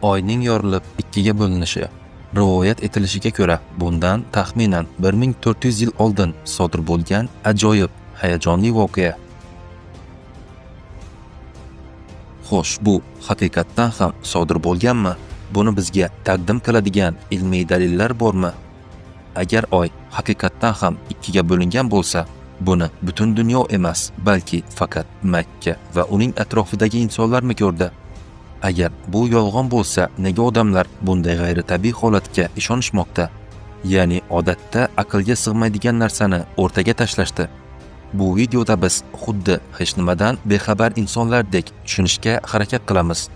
Oyning yorilib ikkiga bo'linishi. Rivoyat etilishiga ko'ra, bundan taxminan 1400 yil oldin sodir bo'lgan ajoyib, hayajonli voqea. Xo'sh, bu haqiqatdan ham sodir bo'lganmi? Buni bizga taqdim qiladigan ilmiy dalillar bormi? Agar Oy haqiqatdan ham ikkiga bo'lingan bo'lsa, buni butun dunyo emas, balki faqat Makka va uning atrofidagi insonlarmi ko'rdi? Agar bu yolg'on bo'lsa, nega odamlar bunday g'ayritabiiy holatga ishonishmoqda? Ya'ni odatda aqlga sig'maydigan narsani o'rtaga tashlashdi. Bu videoda biz xuddi hech nimadan bexabar insonlardek tushunishga harakat qilamiz.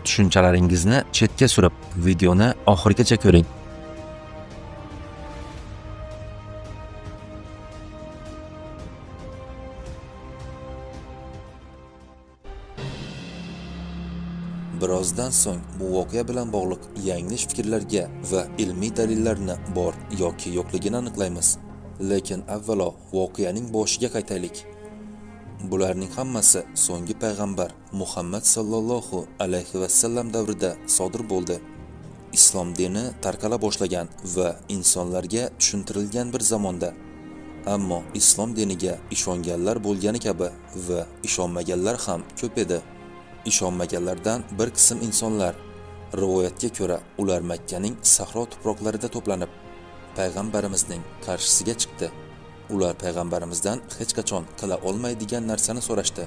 Tushunchalaringizni chetga surib, videoni oxirigacha ko'ring. Birozdan so'ng bu voqea bilan bog'liq yanglish fikrlarga va ilmiy dalillarni bor yoki yo'qligini aniqlaymiz. Lekin avvalo voqeaning boshiga qaytaylik. Bularning hammasi so'nggi payg'ambar Muhammad sallallohu alayhi va sallam davrida sodir bo'ldi. Islom dini tarqala boshlagan va insonlarga tushuntirilgan bir zamonda. Ammo islom diniga ishonganlar bo'lgani kabi va ishonmaganlar ham ko'p edi. Ishonmaganlardan bir qism insonlar, rivoyatga ko'ra, ular Makkaning sahro tuproqlarida to'planib, payg'ambarimizning qarshisiga chiqdi. Ular payg'ambarimizdan hech qachon qila olmaydigan narsani so'rashdi.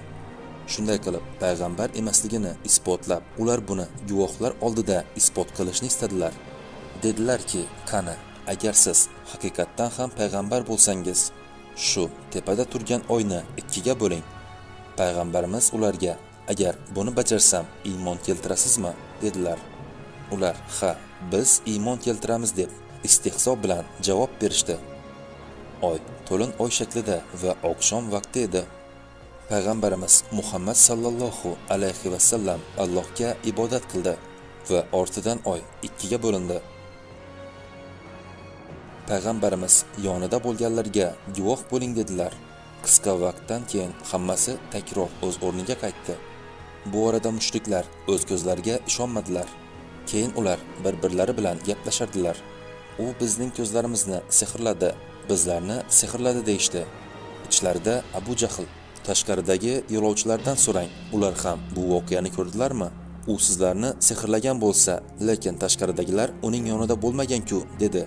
Shunday qilib, payg'ambar emasligini isbotlab, ular buni guvohlar oldida isbot qilishni istadilar. Dedilarki, qani, agar siz haqiqatdan ham payg'ambar bo'lsangiz, shu tepada turgan oyni ikkiga bo'ling. Payg'ambarimiz ularga, agar buni bajarsam iymon keltirasizmi? Dedilar. Ular, ha, biz iymon keltiramiz deb istehzo bilan javob berishdi. Oy to'lin oy shaklida va oqshom vaqti edi. Payg'ambarimiz Muhammad sallallohu alayhi va sallam Allohga ibodat qildi va ortidan oy ikkiga bo'lindi. Payg'ambarimiz yonida bo'lganlarga guvoh bo'ling dedilar. Qisqa vaqtdan keyin hammasi takror o'z o'rniga qaytdi. Bu orada mushriklar o'z ko'zlariga ishonmadilar. Keyin ular bir-birlari bilan gaplashardilar. U bizning ko'zlarimizni sehrladi, bizlarni sehrladi deyishdi. Ichlarida Abu Jahl, tashqaridagi yo'lovchilardan so'rang, ular ham bu voqeani ko'rdilarmi? U sizlarni sehrlagan bo'lsa, lekin tashqaridagilar uning yonida bo'lmagan-ku, dedi.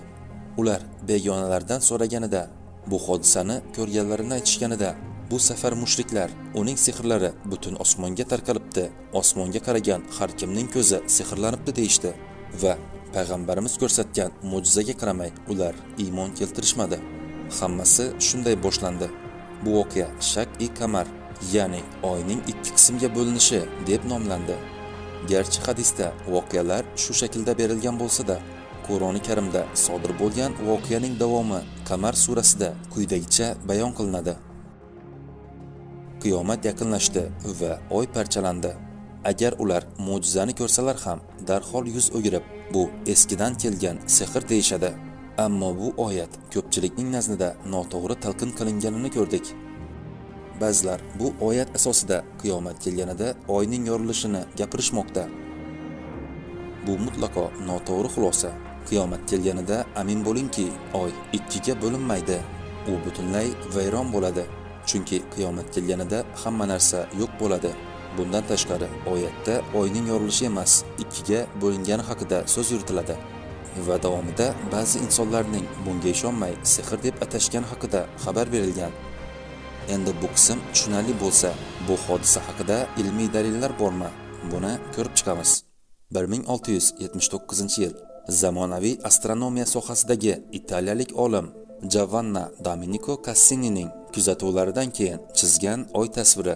Ular begonalardan so'raganida, bu hodisani ko'rganlarini aytishganida, bu safar mushriklar uning sehrlari butun osmonga tarqalibdi, osmonga qaragan har kimning ko'zi sehrlanibdi deyishdi va payg'ambarimiz ko'rsatgan mo'jizaga qaramay ular iymon keltirishmadi. Hammasi shunday boshlandi. Bu voqea Shaq-i Qamar, ya'ni oyning ikki qismga bo'linishi deb nomlandi. Garchi hadisda voqealar shu shaklda berilgan bo'lsa-da, Qur'oni Karimda sodir bo'lgan voqeaning davomi Qamar surasida quyidagicha bayon qilinadi. Qiyomat yaqinlashdi va oy parchalandi. Agar ular mo'jizani ko'rsalar ham darhol yuz o'girib, bu eskidan kelgan sehr deyishadi. Ammo bu oyat ko'pchilikning nazdida noto'g'ri talqin qilinganini ko'rdik. Ba'zilar bu oyat asosida qiyomat kelganida oyning yorilishini gapirishmoqda. Bu mutlaqo noto'g'ri xulosa. Qiyomat kelganida amin bo'lingki, oy ikkiga bo'linmaydi. U butunlay vayron bo'ladi. Chunki qiyomat kelganida hamma narsa yo'q bo'ladi. Bundan tashqari, oyatda oyning yorilishi emas, ikkiga bo'lingani haqida so'z yuritiladi. Va davomida ba'zi insonlarning bunga ishonmay sehr deb atashgani haqida xabar berilgan. Endi bu qism tushunarli bo'lsa, bu hodisa haqida ilmiy dalillar bormi? Buni ko'rib chiqamiz. 1679-yil zamonaviy astronomiya sohasidagi italiyalik olim Giovanni Domenico Cassinining kuzatuvlaridan keyin chizgan oy tasviri.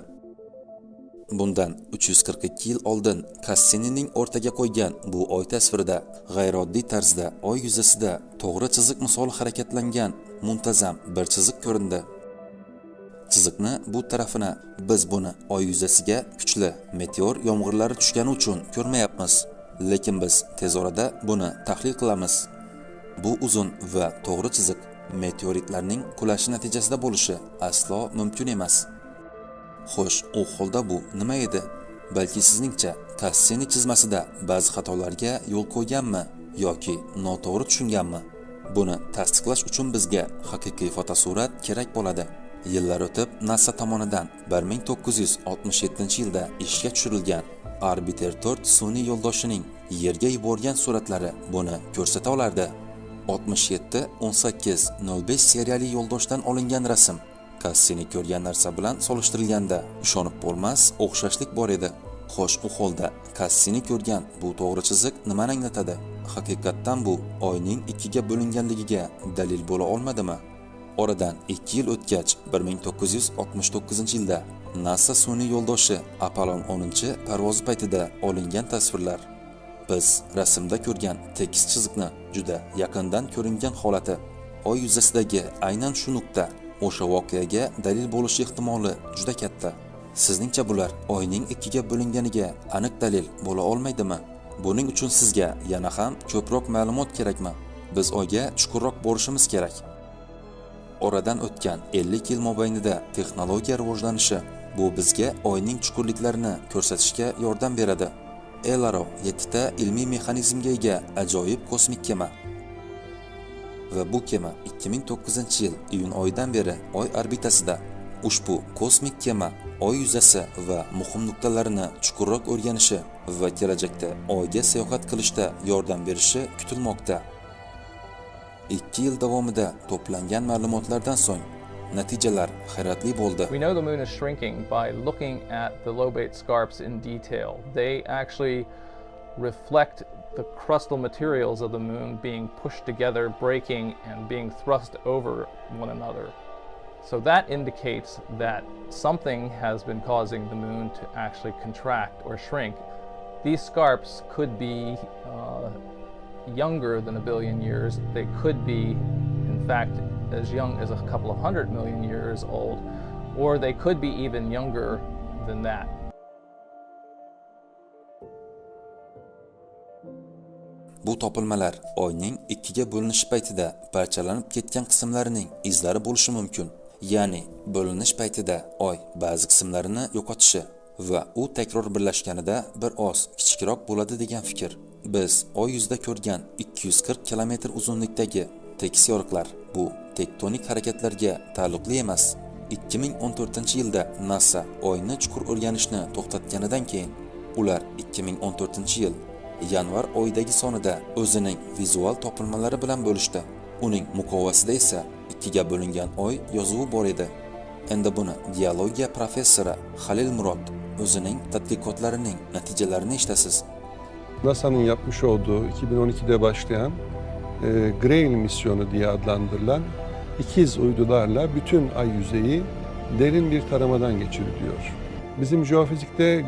Bundan 342 yil oldin Cassinining o'rtaga qo'ygan bu oy tasvirida g'ayrioddiy tarzda oy yuzasida to'g'ri chiziq misoli harakatlangan muntazam bir chiziq ko'rindi. Chiziqni bu tarafini biz buni oy yuzasiga kuchli meteor yomg'irlari tushgani uchun ko'rmayapmiz, lekin biz tez orada buni tahlil qilamiz. Bu uzun va to'g'ri chiziq meteoritlarning qulashi natijasida bo'lishi aslo mumkin emas. Xo'sh, u holda bu nima edi? Balki sizningcha Kassini chizmasida ba'zi xatolarga yo'l qo'yganmi yoki noto'g'ri tushunganmi? Buni tasdiqlash uchun bizga haqiqiy fotosurat kerak bo'ladi. Yillar o'tib, NASA tomonidan 1967-yilda ishga tushirilgan Orbiter 4 sun'iy yo'ldoshining Yerga yuborgan suratlari buni ko'rsata olardi. 67-18-05 seriyali yo'ldoshdan olingan rasm Kassini ko'rgan narsa bilan solishtirilganda ishonib bo'lmas o'xshashlik bor edi. Xo'sh, u holda Kassini ko'rgan bu to'g'ri chiziq nimani anglatadi? Haqiqatdan bu oyning ikkiga bo'linganligiga dalil bo'la olmadimi? Oradan 2 yil o'tgach, 1969-yilda NASA sun'iy yo'ldoshi Apollon 10 parvozi paytida olingan tasvirlar. Biz rasmda ko'rgan tekis chiziqni juda yaqindan ko'ringan holati, oy yuzasidagi aynan shu nuqta o'sha voqeaga dalil bo'lishi ehtimoli juda katta. Sizningcha bular oyning ikkiga bo'linganiga aniq dalil bo'la olmaydimi? Buning uchun sizga yana ham ko'proq ma'lumot kerakmi? Biz oyga chuqurroq borishimiz kerak. Oradan o'tgan 50 yil mobaynida texnologiya rivojlanishi bu bizga oyning chuqurliklarini ko'rsatishga yordam beradi. Elaro 7 ta ilmiy mexanizmga ega ajoyib kosmik kema. Va bu kema 2009-yil iyun oyidan beri oy orbitasida. Ushbu kosmik kema oy yuzasi va muhim nuqtalarini chuqurroq o'rganishi va kelajakda oyga sayohat qilishda yordam berishi kutilmoqda. 2 yil davomida to'plangan ma'lumotlardan so'ng natijalar hayratli bo'ldi. We know the moon is shrinking by looking at the lobate scarps in detail. They actually reflect the crustal materials of the moon being pushed together, breaking, and being thrust over one another. So that indicates that something has been causing the moon to actually contract or shrink. These scarps could be younger than a billion years. They could be, in fact, as young as a couple of 100 million years old, or they could be even younger than that. Bu topilmalar oyning ikkiga bo'linish paytida parchalanib ketgan qismlarining izlari bo'lishi mumkin. Ya'ni bo'linish paytida oy ba'zi qismlarini yo'qotishi va u takror birlashganida bir oz kichikroq bo'ladi degan fikr. Biz oy yuzida ko'rgan 240 kilometr uzunlikdagi tekis yoriqlar bu tektonik harakatlarga taalluqli emas. 2014-yilda NASA oyni chuqur o'rganishni to'xtatganidan keyin ular 2014-yil yanvar oyidagi sonida o'zining vizual topilmalari bilan bo'lishdi. Uning muqovasida esa ikkiga bo'lingan oy yozuvi bor edi. Endi buni geologiya professori Halil Murod o'zining tadqiqotlarining natijalarini eshitasiz. NASA'nın yapmış olduğu 2012'de başlayan Grail misyonu diye adlandırılan ikiz uydularla bütün ay yüzeyi derin bir taramadan geçiriliyor. Bizim jeofizikte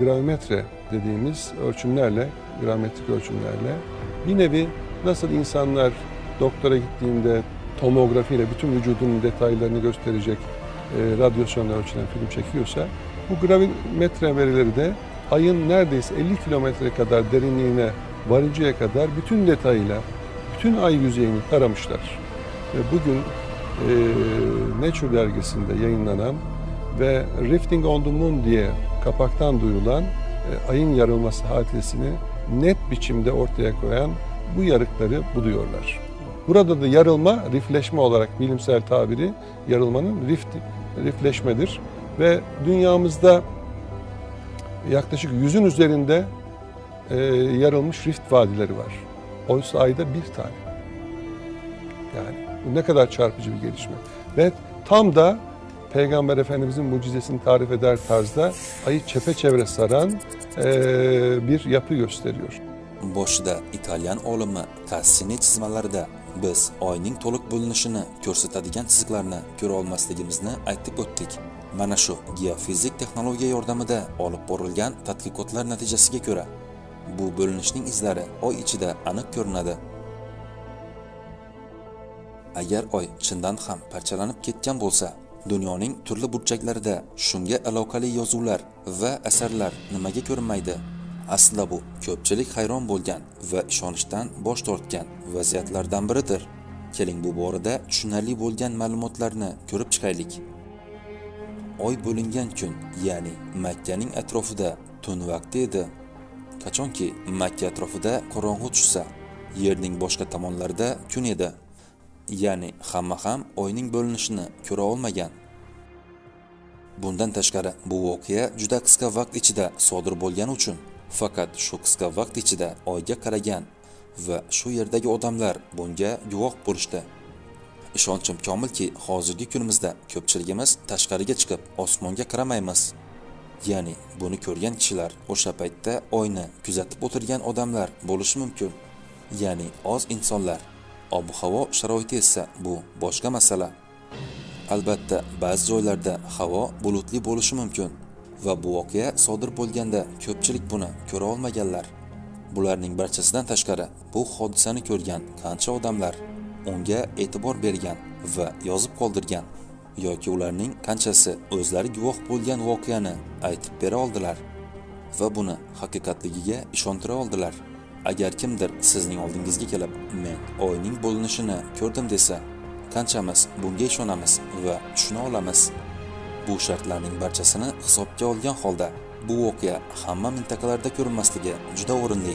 gravimetre dediğimiz ölçümlerle, gravimetrik ölçümlerle bir nevi nasıl insanlar doktora gittiğinde tomografiyle bütün vücudunun detaylarını gösterecek radyasyonla ölçülen film çekiyorsa, bu gravimetre verileri de ayın neredeyse 50 kilometre kadar derinliğine varıncaya kadar bütün detayıyla bütün ay yüzeyini taramışlar. Ve bugün Nature dergisinde yayınlanan ve Rifting on the Moon diye kapaktan duyulan ayın yarılması hadisesini net biçimde ortaya koyan bu yarıkları buluyorlar. Burada da yarılma, rifleşme olarak bilimsel tabiri yarılmanın rifleşmedir. Ve dünyamızda yaklaşık 100'ün üzerinde yarılmış rift vadileri var. Oysa ayda bir tane. Yani bu ne kadar çarpıcı bir gelişme. Ve tam da Peygamber Efendimizin mucizesini tarif eder tarzda ayı çepeçevre saran bir yapı gösteriyor. Boshida İtalyan olimi Cassini chizmalarida biz oyning to'liq bo'linishini ko'rsatadigan chiziqlarni ko'ra olmasligimizni aytib o'tdik. Mana shu geofizik texnologiya yordamida olib borilgan tadqiqotlar natijasiga ko'ra bu bo'linishning izlari oy ichida aniq ko'rinadi. Agar oy chindan ham parchalanib ketgan bo'lsa, dunyoning turli burchaklarida shunga aloqali yozuvlar va asarlar nimaga ko'rinmaydi? Aslida bu ko'pchilik hayron bo'lgan va ishonishdan bosh tortgan vaziyatlardan biridir. Keling bu borada tushunarli bo'lgan ma'lumotlarni ko'rib chiqaylik. oy bo'lingan kun, ya'ni Makkaning atrofida tun vaqti edi. Qachonki Makka atrofida qorong'u tushsa, yerning boshqa tomonlarida kun edi. Ya'ni hamma ham oyning bo'linishini ko'ra olmagan. Bundan tashqari bu voqea juda qisqa vaqt ichida sodir bo'lgani uchun faqat shu qisqa vaqt ichida oyga qaragan va shu yerdagi odamlar bunga guvoh bo'lishdi. Ishonchim komilki, hozirgi kunimizda ko'pchiligimiz tashqariga chiqib osmonga qaramaymiz. Ya'ni buni ko'rgan kishilar o'sha paytda oyni kuzatib o'tirgan odamlar bo'lishi mumkin. Ya'ni oz insonlar. Ob-havo sharoiti esa bu boshqa masala. Albatta, ba'zi joylarda havo bulutli bo'lishi mumkin va bu voqea sodir bo'lganda ko'pchilik buni ko'ra olmaganlar. Bularning barchasidan tashqari, bu hodisani ko'rgan qancha odamlar unga e'tibor bergan va yozib qoldirgan yoki ularning qanchasi o'zlari guvoh bo'lgan voqeani aytib bera oldilar va buni haqiqatligiga ishontira oldilar. Agar kimdir sizning oldingizga kelib, men oyning bo'linishini ko'rdim desa, qanchamiz bunga ishonamiz va tushuna olamiz? Bu shartlarning barchasini hisobga olgan holda bu voqea hamma mintaqalarda ko'rinmasligi juda o'rinli.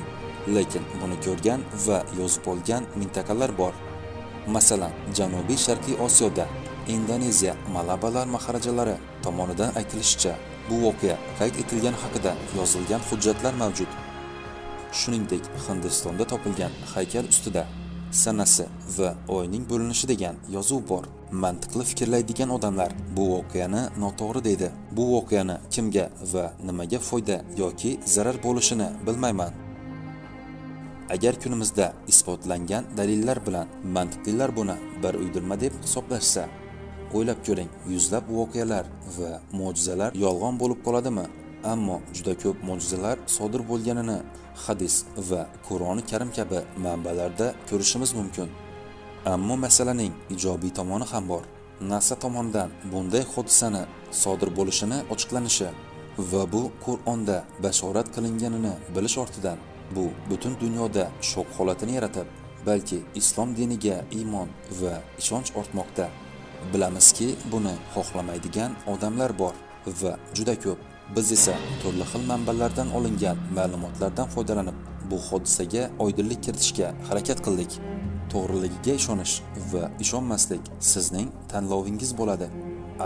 Lekin buni ko'rgan va yozib olgan mintaqalar bor. Masalan, Janubiy Sharqiy Osiyoda Indoneziya Malabalar maharajalari tomonidan aytilishicha, bu voqea qayd etilgani haqida yozilgan hujjatlar mavjud. Shuningdek, Hindistonda topilgan haykal ustida sanasi va oyning bo'linishi degan yozuv bor. Mantiqli fikrlaydigan odamlar bu voqeani noto'g'ri deydi. Bu voqeani kimga va nimaga foyda yoki zarar bo'lishini bilmayman. Agar kunimizda isbotlangan dalillar bilan mantiqlilar buni bir uydirma deb hisoblashsa, o'ylab ko'ring, yuzlab voqealar va mo'jizalar yolg'on bo'lib qoladimi? Ammo juda ko'p mo'jizalar sodir bo'lganini hadis va Qur'oni Karim kabi manbalarda ko'rishimiz mumkin. Ammo masalaning ijobiy tomoni ham bor. NASA tomonidan bunday hodisani sodir bo'lishini ochiqlanishi va bu Qur'onda bashorat qilinganini bilish ortidan bu butun dunyoda shok holatini yaratib, balki islom diniga iymon va ishonch ortmoqda. Bilamizki, buni xohlamaydigan odamlar bor va juda ko'p. Biz esa turli xil manbalardan olingan ma'lumotlardan foydalanib, bu hodisaga oydinlik kiritishga harakat qildik. To'g'riligiga ishonish va ishonmaslik sizning tanlovingiz bo'ladi.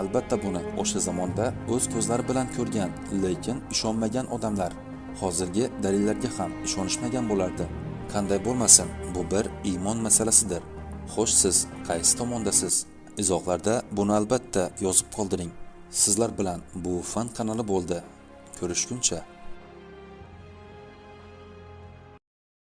Albatta buni o'sha zamonda o'z ko'zlari bilan ko'rgan, lekin ishonmagan odamlar hozirgi dalillarga ham ishonishmagan bo'lardi. Qanday bo'lmasin, bu bir iymon masalasidir. Xo'sh, siz qaysi tomondasiz? Izohlarda buni albatta yozib qoldiring. Sizlar bilan bu fan kanali bo'ldi. Ko'rishguncha